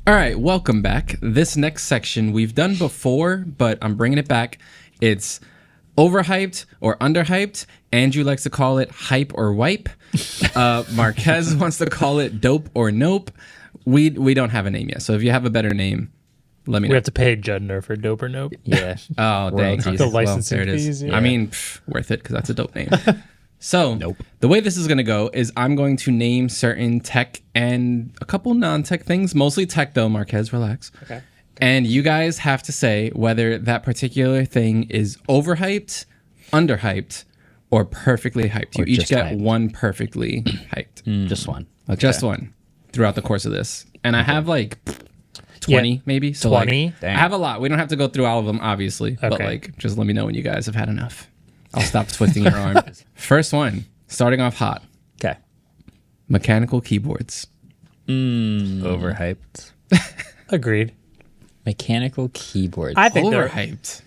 All right, welcome back. This next section we've done before, but I'm bringing it back. It's overhyped or underhyped. Andrew likes to call it hype or wipe. Marques wants to call it dope or nope. We don't have a name yet, so if you have a better name, let me know. We have to pay Judner for dope or nope. Yeah. Oh, dang. Royalties. The licensing there it is. fees, yeah. I mean, worth it because that's a dope name. So the way this is going to go is I'm going to name certain tech and a couple non-tech things, mostly tech though, Marques, relax. Okay. And you guys have to say whether that particular thing is overhyped, underhyped, or perfectly hyped. You Or each just get hyped. one perfectly hyped. Just one. Just one throughout the course of this. And I have like 20 maybe. So 20? Like, I have a lot. We don't have to go through all of them, obviously. But Okay. like, just let me know when you guys have had enough. I'll stop twisting your arm. First one, starting off hot. Okay. Mechanical keyboards. Overhyped. Agreed. Mechanical keyboards. I think they're, Overhyped.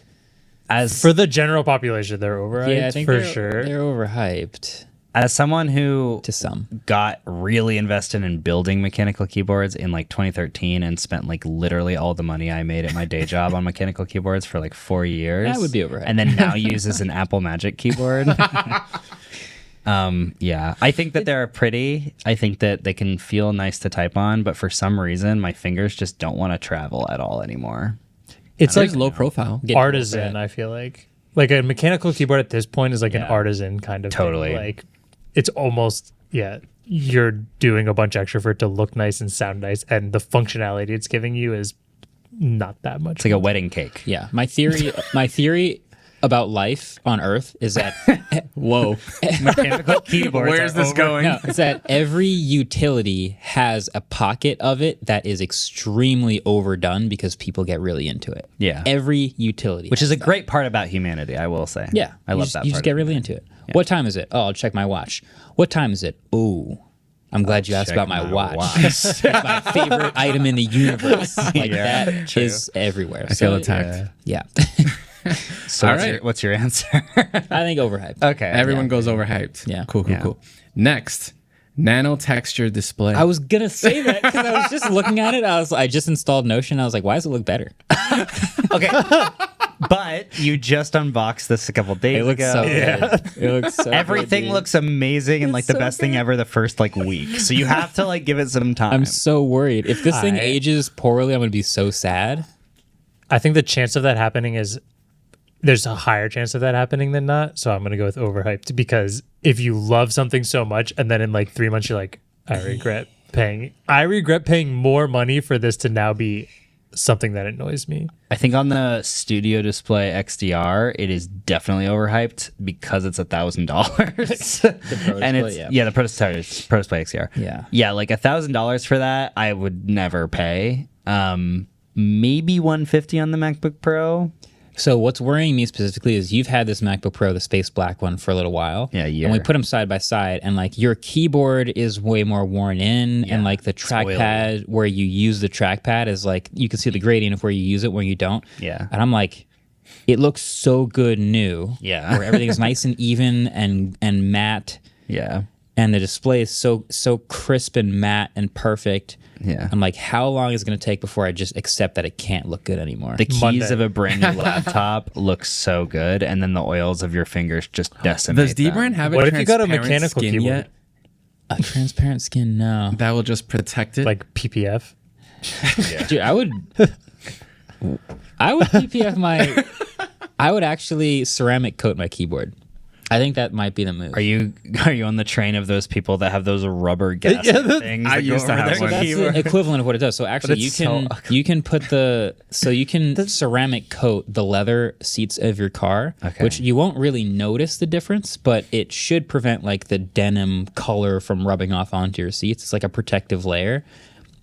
As for the general population, they're overhyped I think for they're, sure. They're overhyped As someone who to some. got really invested in building mechanical keyboards in like 2013 and spent like literally all the money I made at my day job on mechanical keyboards for like 4 years. That would be overhyped. And then now uses an Apple Magic keyboard. Yeah, I think that they're pretty. I think that they can feel nice to type on, but for some reason, my fingers just don't want to travel at all anymore. It's like Low profile. Get artisan, over I feel like a mechanical keyboard at this point is like an Yeah. artisan kind of Totally. thing. Like it's almost you're doing a bunch extra for it to look nice and sound nice, and the functionality it's giving you is not that much. It's like a wedding cake. Yeah. My theory about life on Earth is that Whoa. Mechanical keyboards. Where's this going? no, it's that every utility has a pocket of it that is extremely overdone because people get really into it. Yeah. Every utility. Which has is a that. great part about humanity, I will say. Yeah. I you love just, that You part just get of really into it. What time is it? Oh, I'll check my watch. What time is it? Oh, I'm glad you asked check about my my watch. watch. It's my favorite item in the universe. Like Yeah, that true. is everywhere. I feel attacked. Yeah. So All what's, right. what's your answer? I think overhyped. Okay. Everyone goes overhyped. Yeah. Cool. Yeah. Next, nano-texture display. I was gonna say that because I was just looking at it. I just installed Notion. I was like, why does it look better? Okay. But you just unboxed this a couple days It looks ago. so good. It looks so Everything good, dude. looks amazing and like the so best thing ever the first like week. So you have to like give it some time. I'm so worried. If this thing I- ages poorly, I'm gonna be so sad. I think the chance of that happening is there's a higher chance of that happening than not. So I'm gonna go with overhyped because if you love something so much and then in like 3 months you're like, I regret paying more money for this to now be something that annoys me. I think on the Studio Display XDR, it is definitely overhyped because it's $1,000. And it's Display, yeah. the Pro Display XDR. Yeah. like $1,000 for that, I would never pay. Maybe $150 on the MacBook Pro. So what's worrying me specifically is you've had this MacBook Pro, the space black one, for a little while. Yeah, a year. And we put them side by side, and like your keyboard is way more worn in, and like the trackpad where you use the trackpad is like you can see the gradient of where you use it, where you don't. Yeah. And I'm like, it looks so good new. Yeah. Where everything is nice and even and matte, Yeah. and the display is so crisp and matte and perfect. Yeah. I'm like, how long is it going to take before I just accept that it can't look good anymore? The keys Monday. of a brand new laptop look so good, and then the oils of your fingers just decimate Does Dbrand have a What if you got a transparent mechanical skin keyboard? yet? A transparent skin, no. That will just protect it. Like PPF. Dude, I would PPF my. I would actually ceramic coat my keyboard. I think that might be the move. Are you on the train of those people that have those rubber gas things? I that go used to over have their one. That's keyboard? the equivalent of what it does. So actually, you it's can so you can put you can ceramic coat the leather seats of your car, Okay. which you won't really notice the difference, but it should prevent like the denim color from rubbing off onto your seats. It's like a protective layer,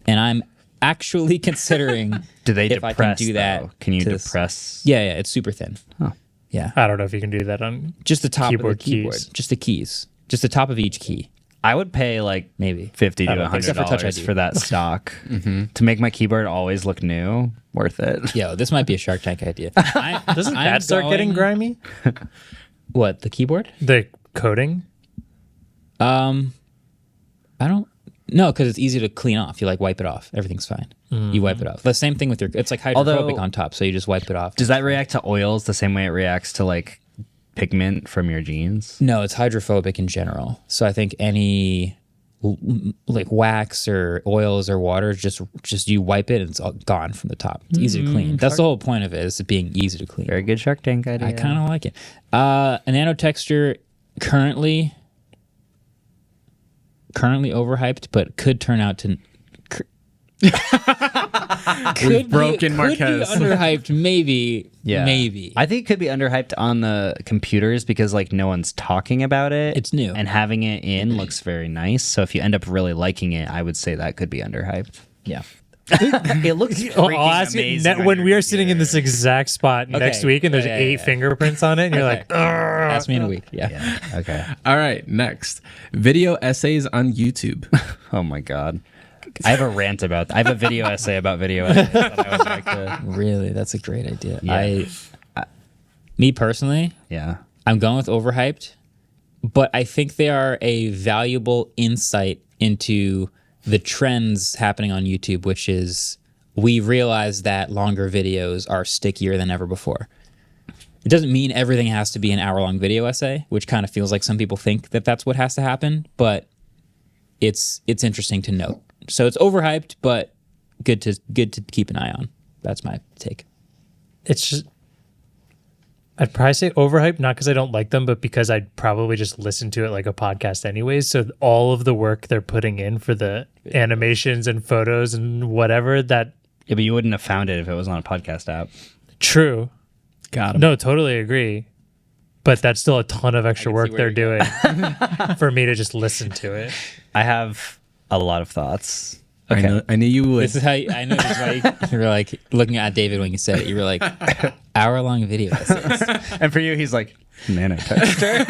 and I'm actually considering Do they if depress? I can do that. though? Can you to this- depress? Yeah, it's super thin. Oh. Yeah. I don't know if you can do that on Just the top Keyboard of the keyboard. keys. Just the keys. Just the top of each key, I would pay like maybe. $50 I to don't think so. Except for Touch $100 ID. for that stock to make my keyboard always look new. Worth it. Yo, this might be a Shark Tank idea. Doesn't that start getting grimy? What, the keyboard? The coding? I don't No, because it's easy to clean off. You like wipe it off. Everything's fine. You wipe it off. The same thing with your. It's like hydrophobic on top, so you just wipe it off. Does that react to oils the same way it reacts to like pigment from your jeans? No, it's hydrophobic in general. So I think any like wax or oils or water, just you wipe it and it's all gone from the top. It's easy to clean. That's the whole point of it, is it being easy to clean. Very good Shark Tank idea. I kind of like it. A nano-texture currently overhyped, but could turn out to We've broken could be Marques. underhyped, maybe. Yeah. Maybe. I think it could be underhyped on the computers because like no one's talking about it. It's new. And having it in looks very nice. So if you end up really liking it, I would say that could be underhyped. Yeah. It looks freaking I'll ask you amazing on when your we are sitting in this computer. exact spot next week and there's Yeah, 8 yeah. fingerprints on it and you're like, Ask me in a week. Yeah. Yeah. Okay. All right, next. Video essays on YouTube. Oh my god. I have a rant about. I have a video essay about video essays that I would like to. Really, that's a great idea. Yeah. Me personally, Yeah. I'm going with overhyped, but I think they are a valuable insight into the trends happening on YouTube, which is we realize that longer videos are stickier than ever before. It doesn't mean everything has to be an hour-long video essay, which kind of feels like some people think that that's what has to happen, but it's interesting to note. So it's overhyped, but good to keep an eye on. That's my take. it's just, I'd probably say overhyped, not because I don't like them, but because I'd probably just listen to it like a podcast anyways. So all of the work they're putting in for the animations and photos and whatever, that Yeah, but you wouldn't have found it if it was on a podcast app. true. Got him. No, totally agree. But that's still a ton of extra can work see they're where doing for me to just listen to it. I have a lot of thoughts. I knew you would. This is how I know. This is why you were like looking at David when you said it. You were like hour-long video essays. And for you, he's like, nano-texture.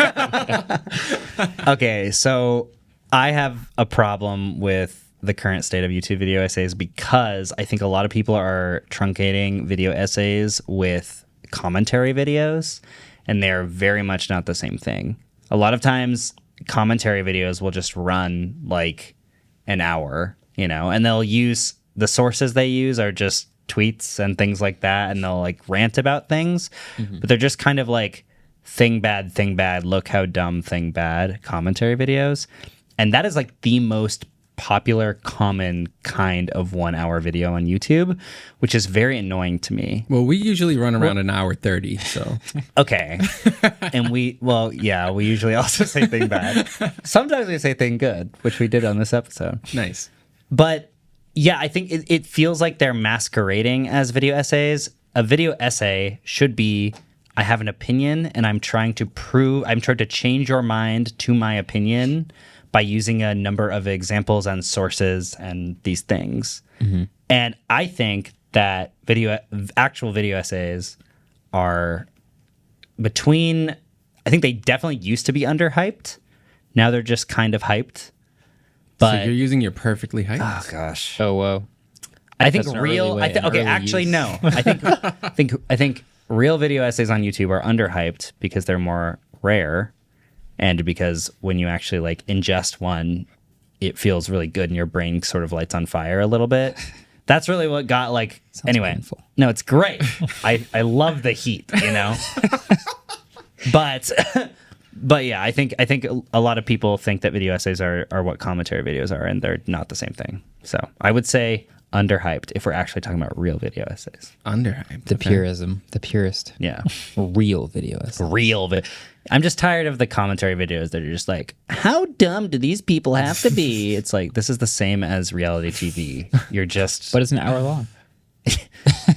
Okay, so I have a problem with the current state of YouTube video essays because I think a lot of people are truncating video essays with commentary videos, and they're very much not the same thing. A lot of times, commentary videos will just run like an hour, you know, and they'll use the sources they use are just tweets and things like that, and they'll like rant about things, but they're just kind of like thing bad, look how dumb, thing bad commentary videos. And that is like the most popular, common kind of 1 hour video on YouTube, which is very annoying to me. Well, we usually run around an hour 30, so. Okay. And we usually also say thing bad. Sometimes we say thing good, which we did on this episode. Nice. But yeah, I think it feels like they're masquerading as video essays. A video essay should be, I have an opinion and I'm trying to change your mind to my opinion by using a number of examples and sources and these things. Mm-hmm. And I think that actual video essays are I think they definitely used to be underhyped. Now they're just kind of hyped. But So you're using your perfectly hyped. oh gosh. Oh whoa! I think That's an real. early way, an Okay, early actually, use. no. I think real video essays on YouTube are underhyped because they're more rare, and because when you actually like ingest one, it feels really good, and your brain sort of lights on fire a little bit. That's really what got like. Anyway, painful. no, it's great. I love the heat, you know. But yeah, I think a lot of people think that video essays are what commentary videos are, and they're not the same thing. So I would say underhyped if we're actually talking about real video essays. Underhyped. The okay. purism, the purest, Yeah, real video essays. I'm just tired of the commentary videos that are just like, how dumb do these people have to be? It's like, this is the same as reality TV. You're just, But it's an hour long.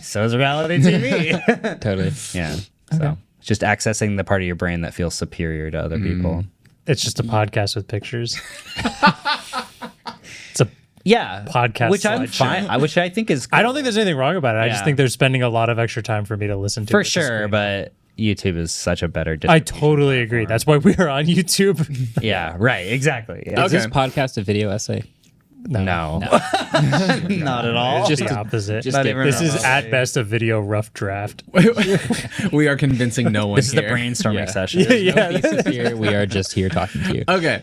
so is reality TV. Totally. Yeah. So just accessing the part of your brain that feels superior to other people. It's just a podcast with pictures. It's a. Yeah. Podcast which I'm slideshow. fine. Which I think is I don't think there's anything wrong about it. I Yeah. just think they're spending a lot of extra time for me to listen to. for with the sure, screen. but YouTube is such a better I distribution totally agree. platform. That's why we are on YouTube. Yeah, right. Exactly. Yeah. Is this podcast a video essay? No. Not at all. It's just the opposite. just Not even This is remotely. at best a video rough draft. We are convincing no one This is the here. brainstorming Yeah. session. Yeah. No thesis here. We are just here talking to you. Okay.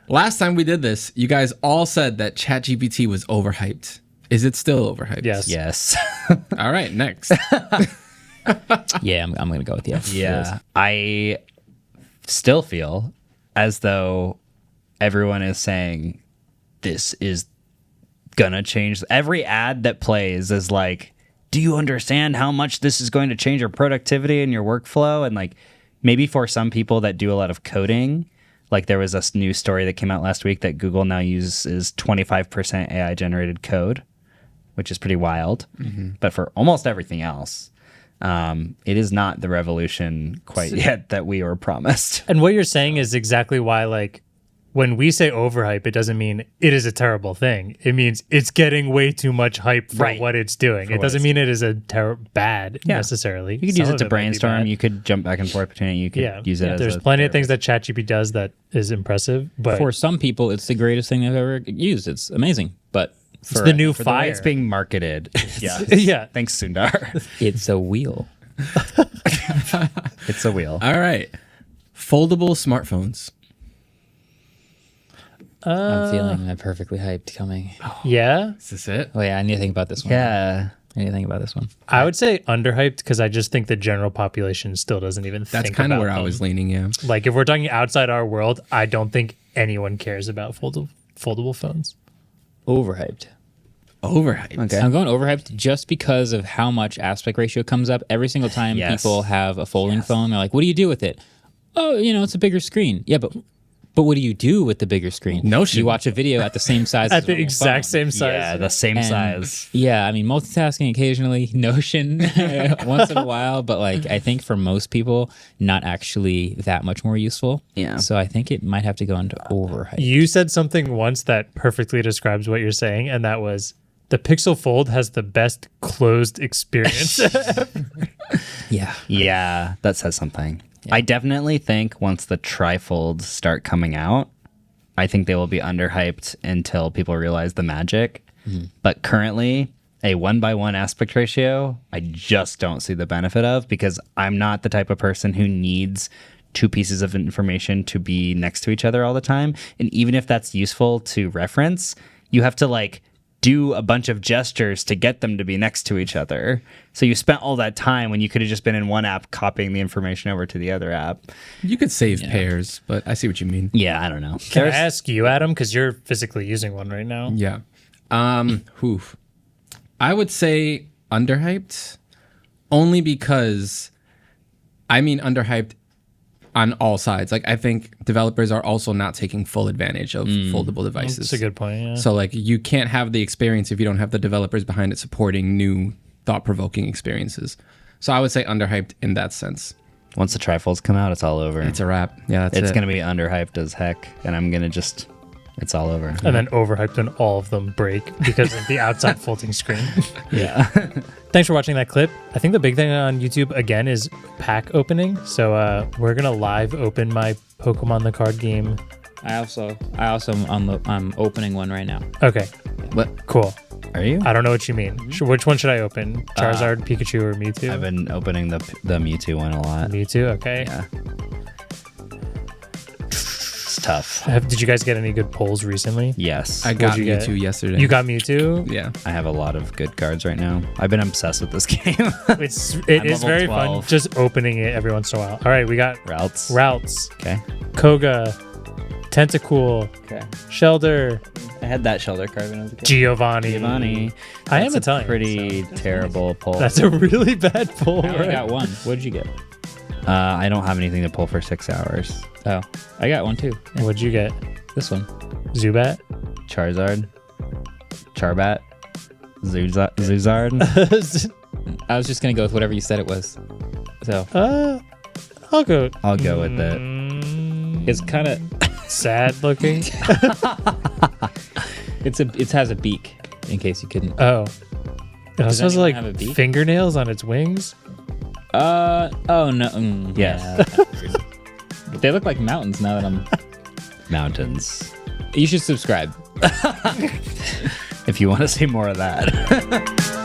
Last time we did this, you guys all said that ChatGPT was overhyped. Is it still overhyped? Yes. Yes. All right, next. Yeah, I'm going to go with yes. Yeah. I still feel as though everyone is saying this is gonna change. Every ad that plays is like, do you understand how much this is going to change your productivity and your workflow? And like, maybe for some people that do a lot of coding, like there was a new story that came out last week that Google now uses 25% AI generated code, which is pretty wild. But for almost everything else, it is not the revolution quite yet that we were promised. And what you're saying is exactly why, like, when we say overhype, it doesn't mean it is a terrible thing. It means it's getting way too much hype for Right. what it's doing. It doesn't mean it is a bad necessarily. You could use it to brainstorm. You could jump back and forth between it. You could use it as there's a plenty of things that ChatGPT does that is impressive, but For some people, it's the greatest thing they've ever used. It's amazing. But it's the new for the way fire. it's being marketed. Yeah. Yeah. Thanks, Sundar. it's a wheel. It's a wheel. All right. Foldable smartphones. I'm feeling that perfectly hyped coming. Yeah. Is this it? Oh, yeah, I need to think about this one. Yeah. I need to think about this one. I would say underhyped because I just think the general population still doesn't even That's think kind of about where I them. was leaning, yeah. Like, if we're talking outside our world, I don't think anyone cares about foldable phones. Overhyped. Overhyped. Okay. I'm going overhyped just because of how much aspect ratio comes up. Every single time Yes. people have a folding phone, they're like, what do you do with it? Oh, it's a bigger screen. Yeah, but what do you do with the bigger screen? Notion. You watch a video at the same size as At the a normal exact phone. same size. Yeah, the same And, size. Yeah, I mean, multitasking occasionally, Notion once in a while, but like I think for most people, not actually that much more useful. Yeah. So I think it might have to go into overhyped. You said something once that perfectly describes what you're saying, and that was the Pixel Fold has the best closed experience. Yeah. Yeah, that says something. I definitely think once the trifolds start coming out, I think they will be underhyped until people realize the magic. But currently, a 1:1 aspect ratio, I just don't see the benefit of because I'm not the type of person who needs two pieces of information to be next to each other all the time. And even if that's useful to reference, you have to like do a bunch of gestures to get them to be next to each other. So you spent all that time when you could have just been in one app copying the information over to the other app. You could save pairs, but I see what you mean. Yeah, I don't know. Can I ask you, Adam, because you're physically using one right now? Yeah. I would say underhyped only because underhyped on all sides. Like I think developers are also not taking full advantage of foldable devices. That's a good point, yeah. So like you can't have the experience if you don't have the developers behind it supporting new thought-provoking experiences. So I would say underhyped in that sense. Once the trifolds come out, it's all over. It's a wrap. Yeah, that's It's it. going to be underhyped as heck, and I'm going to just... It's all over. And then overhyped when all of them break because of the outside folding screen. Yeah. Thanks for watching that clip. I think the big thing on YouTube, again, is pack opening. So we're going to live open my Pokemon the card game. I also I'm opening one right now. Okay, What? cool. Are you? I don't know what you mean. Which one should I open? Charizard, Pikachu, or Mewtwo? I've been opening the Mewtwo one a lot. Mewtwo, okay. Yeah. It's tough. Did you guys get any good polls recently? Yes. I got you get? Mewtwo yesterday. You got Mewtwo? Yeah. I have a lot of good cards right now. I've been obsessed with this game. It I'm is level very 12. fun just opening it every once in a while. All right, we got Routes. Routes, Okay. Koga, Tentacool, Okay. Shelder, I had that Shelter card when I was a kid. Giovanni. Giovanni. I am That's a Italian. pretty terrible pull. That's a really bad poll. I only Right? got one. What did you get? I don't have anything to pull for 6 hours. Oh, I got one too. What'd you get? This one. Zubat? Charizard. Charbat. Zuzard. I was just gonna go with whatever you said it was. So I'll go. I'll go with it. it's kind of Sad looking. it has a beak in case you couldn't. Oh. It Does also has anyone like have a beak? fingernails on its wings. Oh no. Yes. Yeah. They look like mountains now that I'm. Mountains. You should subscribe. If you want to see more of that.